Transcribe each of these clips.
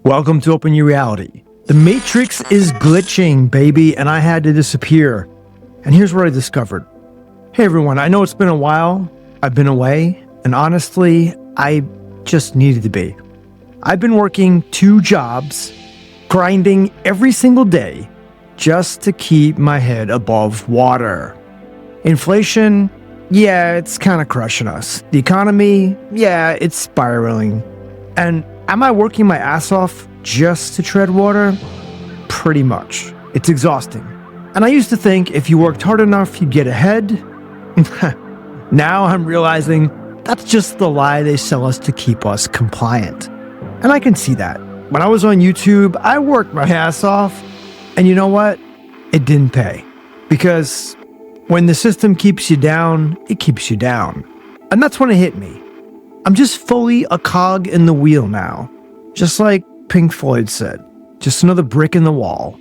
Welcome to Open Your Reality. The Matrix is glitching, baby, and I had to disappear. And here's what I discovered. Hey everyone, I know it's been a while. I've been away, and honestly, I just needed to be. I've been working 2 jobs, grinding every single day, just to keep my head above water. Inflation, yeah, it's kind of crushing us. The economy, yeah, it's spiraling. And am I working my ass off just to tread water? Pretty much. It's exhausting. And I used to think if you worked hard enough, you'd get ahead. Now I'm realizing that's just the lie they sell us to keep us compliant. And I can see that. When I was on YouTube, I worked my ass off. And you know what? It didn't pay. Because when the system keeps you down, it keeps you down. And that's when it hit me. I'm just fully a cog in the wheel now. Just like Pink Floyd said, just another brick in the wall.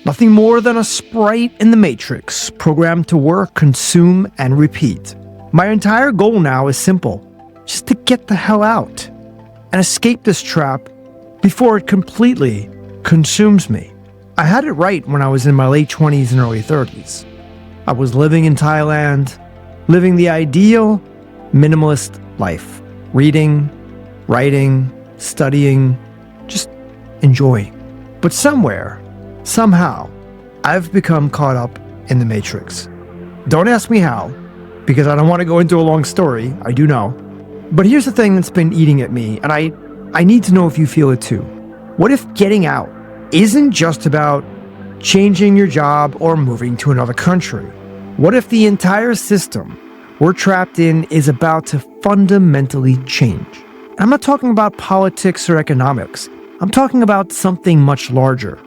Nothing more than a sprite in the Matrix, programmed to work, consume, and repeat. My entire goal now is simple, just to get the hell out and escape this trap before it completely consumes me. I had it right when I was in my late 20s and early 30s. I was living in Thailand, living the ideal minimalist life. Reading, writing, studying, just enjoying. But somewhere, somehow, I've become caught up in the Matrix. Don't ask me how, because I don't want to go into a long story, I do know. But here's the thing that's been eating at me, and I need to know if you feel it too. What if getting out isn't just about changing your job or moving to another country? What if the entire system we're trapped in is about to fundamentally change? I'm not talking about politics or economics. I'm talking about something much larger.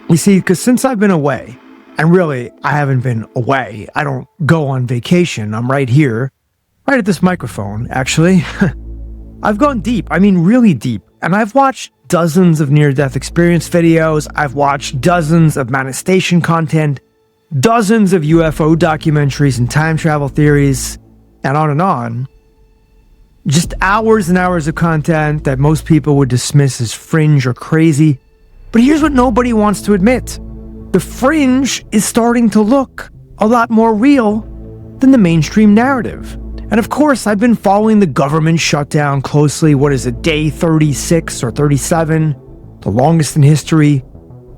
You see, because since I've been away, and really, I haven't been away. I don't go on vacation. I'm right here, right at this microphone, actually. I've gone deep. I mean, really deep. And I've watched dozens of near-death experience videos. I've watched dozens of manifestation content, dozens of UFO documentaries and time travel theories, and on. Just hours and hours of content that most people would dismiss as fringe or crazy. But here's what nobody wants to admit. The fringe is starting to look a lot more real than the mainstream narrative. And of course, I've been following the government shutdown closely. What is it, day 36 or 37? The longest in history.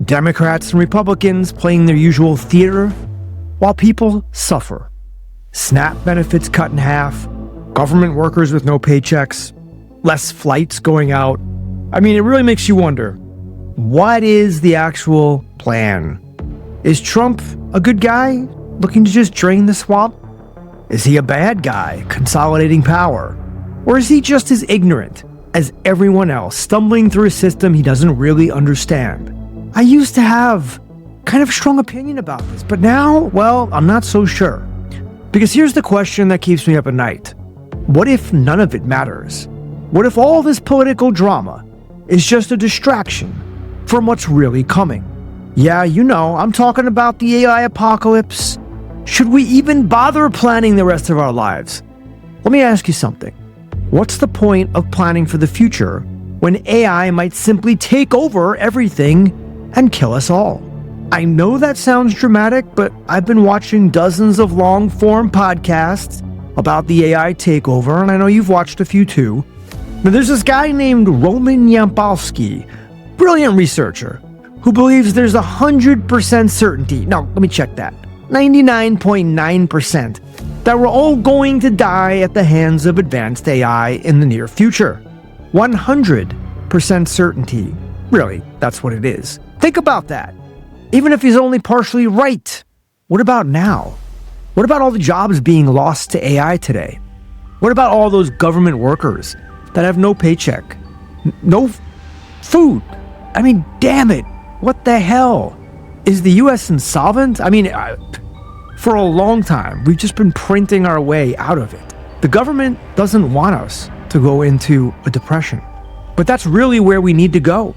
Democrats and Republicans playing their usual theater while people suffer. SNAP benefits cut in half, government workers with no paychecks, less flights going out. I mean, it really makes you wonder, what is the actual plan? Is Trump a good guy looking to just drain the swamp? Is he a bad guy consolidating power? Or is he just as ignorant as everyone else, stumbling through a system he doesn't really understand? I used to have kind of a strong opinion about this, but now, well, I'm not so sure. Because here's the question that keeps me up at night. What if none of it matters? What if all this political drama is just a distraction from what's really coming? Yeah, you know, I'm talking about the AI apocalypse. Should we even bother planning the rest of our lives? Let me ask you something. What's the point of planning for the future when AI might simply take over everything and kill us all? I know that sounds dramatic, but I've been watching dozens of long-form podcasts about the AI takeover, and I know you've watched a few too. Now, there's this guy named Roman Yampolsky, brilliant researcher, who believes there's 100% certainty. No, let me check that. 99.9% that we're all going to die at the hands of advanced AI in the near future. 100% certainty. Really, that's what it is. Think about that. Even if he's only partially right, what about now? What about all the jobs being lost to AI today? What about all those government workers that have no paycheck, no food? I mean, damn it. What the hell? Is the U.S. insolvent? I mean, for a long time, we've just been printing our way out of it. The government doesn't want us to go into a depression. But that's really where we need to go.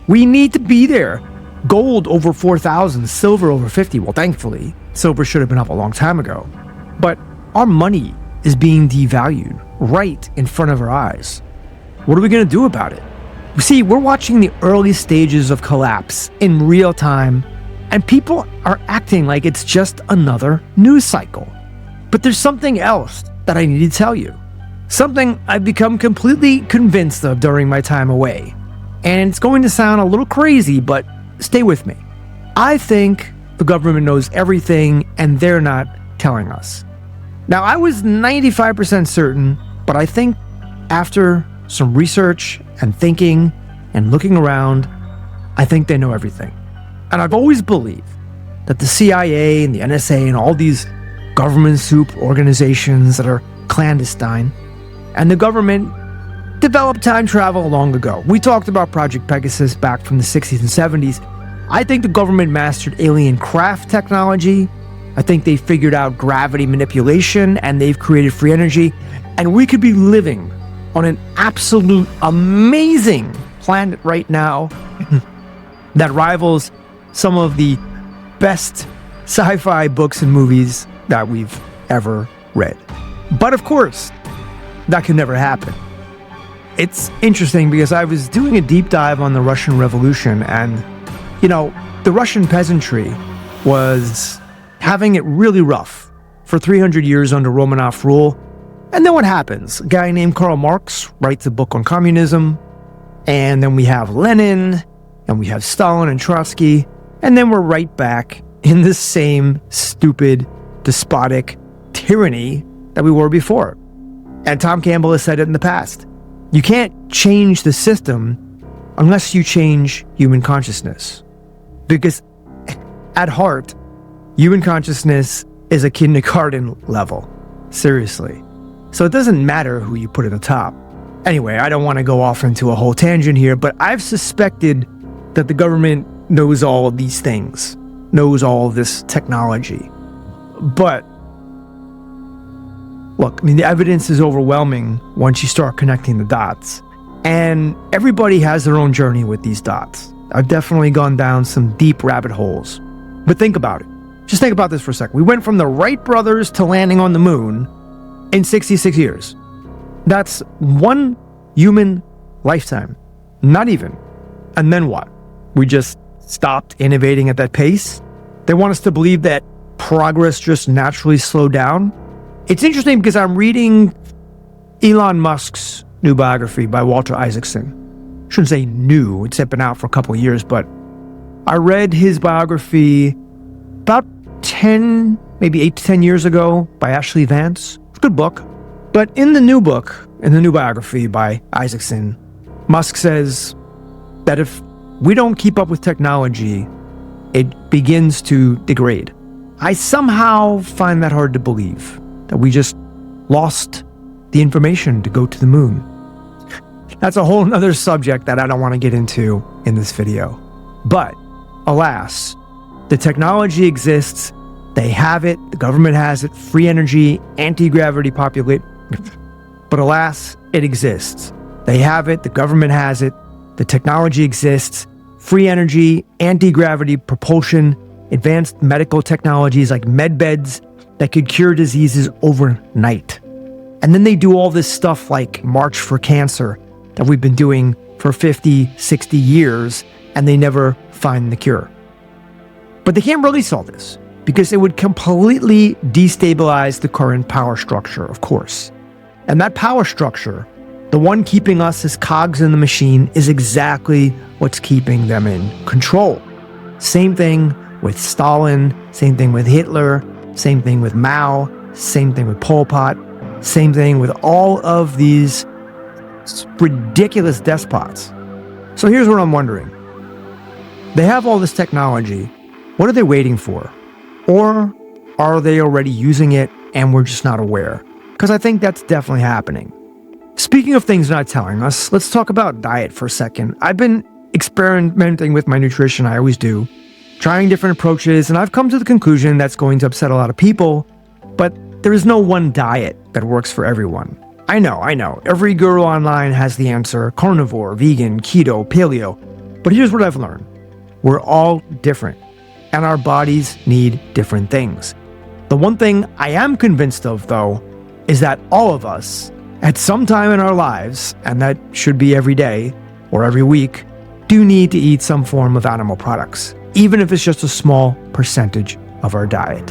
We need to be there. Gold over 4,000, silver over 50. Well, thankfully, silver should have been up a long time ago. But our money is being devalued right in front of our eyes. What are we going to do about it? See, we're watching the early stages of collapse in real time, and people are acting like it's just another news cycle. But there's something else that I need to tell you. Something I've become completely convinced of during my time away. And it's going to sound a little crazy, but stay with me. I think the government knows everything and they're not telling us. Now, I was 95% certain, but I think after some research and thinking and looking around, I think they know everything. And I've always believed that the CIA and the NSA and all these government soup organizations that are clandestine, and the government developed time travel long ago. We talked about Project Pegasus back from the 60s and 70s. I think the government mastered alien craft technology. I think they figured out gravity manipulation, and they've created free energy. And we could be living on an absolute amazing planet right now that rivals some of the best sci-fi books and movies that we've ever read. But of course, that could never happen. It's interesting because I was doing a deep dive on the Russian Revolution, and, the Russian peasantry was having it really rough for 300 years under Romanov rule. And then what happens? A guy named Karl Marx writes a book on communism, and then we have Lenin, and we have Stalin and Trotsky, and then we're right back in the same stupid, despotic tyranny that we were before. And Tom Campbell has said it in the past. You can't change the system unless you change human consciousness. Because at heart, human consciousness is a kindergarten level. Seriously. So it doesn't matter who you put at the top. Anyway, I don't want to go off into a whole tangent here, but I've suspected that the government knows all of these things, knows all of this technology. But look, the evidence is overwhelming once you start connecting the dots. And everybody has their own journey with these dots. I've definitely gone down some deep rabbit holes. But think about it. Just think about this for a second. We went from the Wright brothers to landing on the moon in 66 years. That's one human lifetime. Not even. And then what? We just stopped innovating at that pace? They want us to believe that progress just naturally slowed down? It's interesting because I'm reading Elon Musk's new biography by Walter Isaacson. I shouldn't say new, it's been out for a couple of years, but I read his biography about 10, maybe 8 to 10 years ago by Ashley Vance. It's a good book. But in the new book, in the new biography by Isaacson, Musk says that if we don't keep up with technology, it begins to degrade. I somehow find that hard to believe, that we just lost the information to go to the moon. That's a whole nother subject that I don't want to get into in this video. But alas, the technology exists, they have it, the government has it, free energy, anti-gravity populate. But alas, it exists. They have it, the government has it, the technology exists, free energy, anti-gravity propulsion, advanced medical technologies like med beds that could cure diseases overnight. And then they do all this stuff like March for Cancer that we've been doing for 50, 60 years, and they never find the cure. But they can't release all this because it would completely destabilize the current power structure, of course. And that power structure, the one keeping us as cogs in the machine, is exactly what's keeping them in control. Same thing with Stalin, same thing with Hitler, same thing with Mao, same thing with Pol Pot, same thing with all of these ridiculous despots. So here's what I'm wondering. They have all this technology. What are they waiting for? Or are they already using it and we're just not aware? Because I think that's definitely happening. Speaking of things not telling us, let's talk about diet for a second. I've been experimenting with my nutrition, I always do, trying different approaches, and I've come to the conclusion that's going to upset a lot of people, but there is no one diet that works for everyone. I know. Every guru online has the answer: carnivore, vegan, keto, paleo. But here's what I've learned. We're all different, and our bodies need different things. The one thing I am convinced of, though, is that all of us, at some time in our lives, and that should be every day, or every week, do need to eat some form of animal products, even if it's just a small percentage of our diet.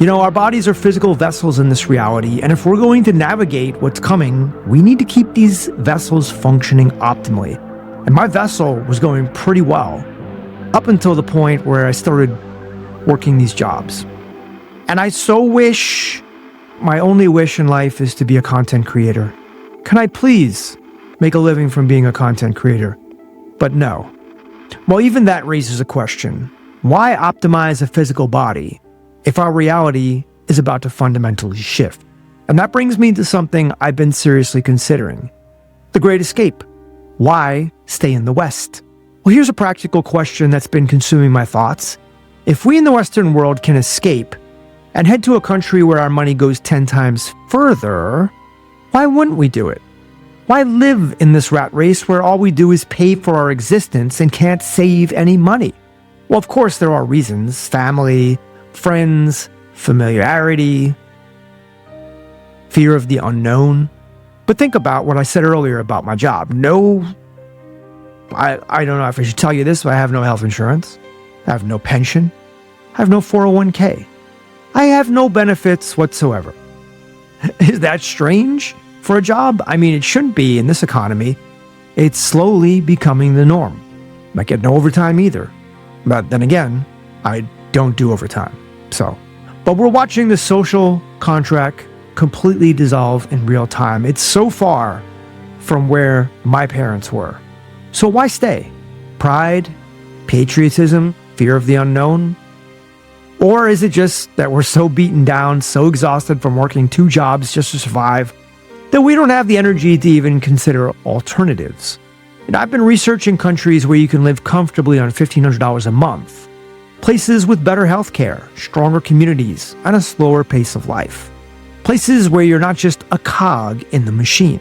You know, our bodies are physical vessels in this reality, and if we're going to navigate what's coming, we need to keep these vessels functioning optimally. And my vessel was going pretty well, up until the point where I started working these jobs. And I so wish, my only wish in life is to be a content creator. Can I please make a living from being a content creator? But no. Well, even that raises a question. Why optimize a physical body if our reality is about to fundamentally shift? And that brings me to something I've been seriously considering. The Great Escape. Why stay in the West? Well, here's a practical question that's been consuming my thoughts. If we in the Western world can escape and head to a country where our money goes 10 times further, why wouldn't we do it? Why live in this rat race where all we do is pay for our existence and can't save any money? Well, of course, there are reasons. Family, friends, familiarity, fear of the unknown. But think about what I said earlier about my job. I don't know if I should tell you this, but I have no health insurance. I have no pension. I have no 401k. I have no benefits whatsoever. Is that strange for a job? I mean, it shouldn't be in this economy. It's slowly becoming the norm. I get no overtime either. But then again, I don't do overtime. But we're watching the social contract completely dissolve in real time. It's so far from where my parents were. So why stay? Pride, patriotism, fear of the unknown? Or is it just that we're so beaten down, so exhausted from working 2 jobs just to survive, that we don't have the energy to even consider alternatives? And I've been researching countries where you can live comfortably on $1,500 a month. Places with better healthcare, stronger communities, and a slower pace of life. Places where you're not just a cog in the machine.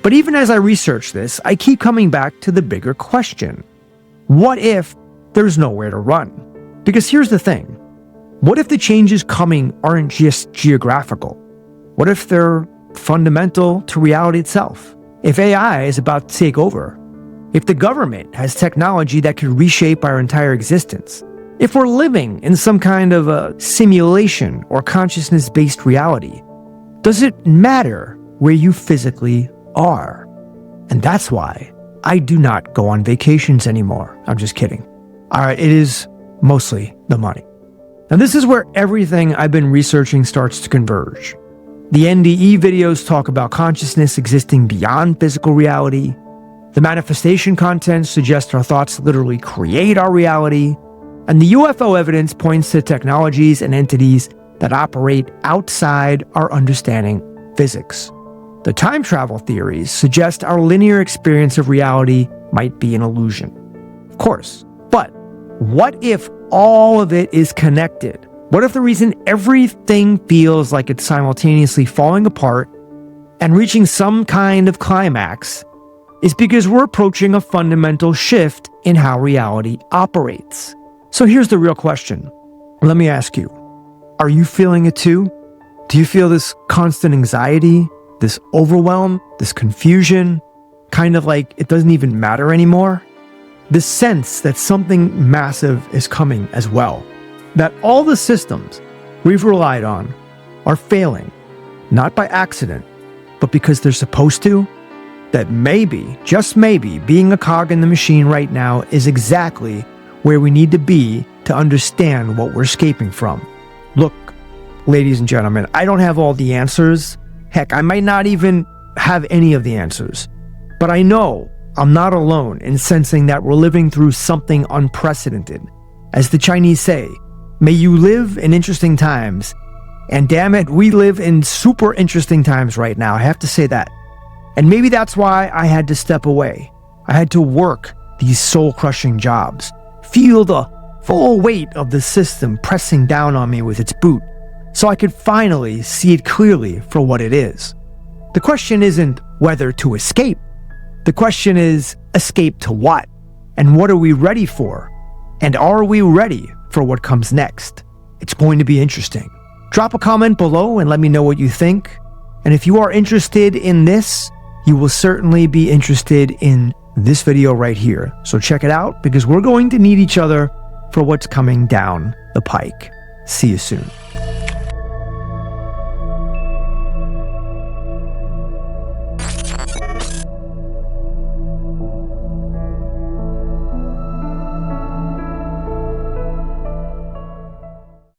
But even as I research this, I keep coming back to the bigger question. What if there's nowhere to run? Because here's the thing. What if the changes coming aren't just geographical? What if they're fundamental to reality itself? If AI is about to take over? If the government has technology that could reshape our entire existence? If we're living in some kind of a simulation or consciousness-based reality? Does it matter where you physically are? And that's why I do not go on vacations anymore. I'm just kidding. It is mostly the money. Now this is where everything I've been researching starts to converge. The NDE videos talk about consciousness existing beyond physical reality. The manifestation content suggests our thoughts literally create our reality. And the UFO evidence points to technologies and entities that operate outside our understanding physics. The time travel theories suggest our linear experience of reality might be an illusion. Of course, but what if all of it is connected? What if the reason everything feels like it's simultaneously falling apart and reaching some kind of climax is because we're approaching a fundamental shift in how reality operates? So here's the real question. Let me ask you, are you feeling it too? Do you feel this constant anxiety, this overwhelm, this confusion, kind of like it doesn't even matter anymore? This sense that something massive is coming as well, that all the systems we've relied on are failing, not by accident, but because they're supposed to? That maybe, just maybe, being a cog in the machine right now is exactly where we need to be to understand what we're escaping from. Look, ladies and gentlemen, I don't have all the answers. Heck, I might not even have any of the answers. But I know I'm not alone in sensing that we're living through something unprecedented. As the Chinese say, may you live in interesting times. And damn it, we live in super interesting times right now. I have to say that. And maybe that's why I had to step away. I had to work these soul-crushing jobs, feel the full weight of the system pressing down on me with its boot, so I could finally see it clearly for what it is. The question isn't whether to escape. The question is, escape to what? And what are we ready for? And are we ready for what comes next? It's going to be interesting. Drop a comment below and let me know what you think. And if you are interested in this, you will certainly be interested in this video right here. So check it out because we're going to need each other for what's coming down the pike. See you soon.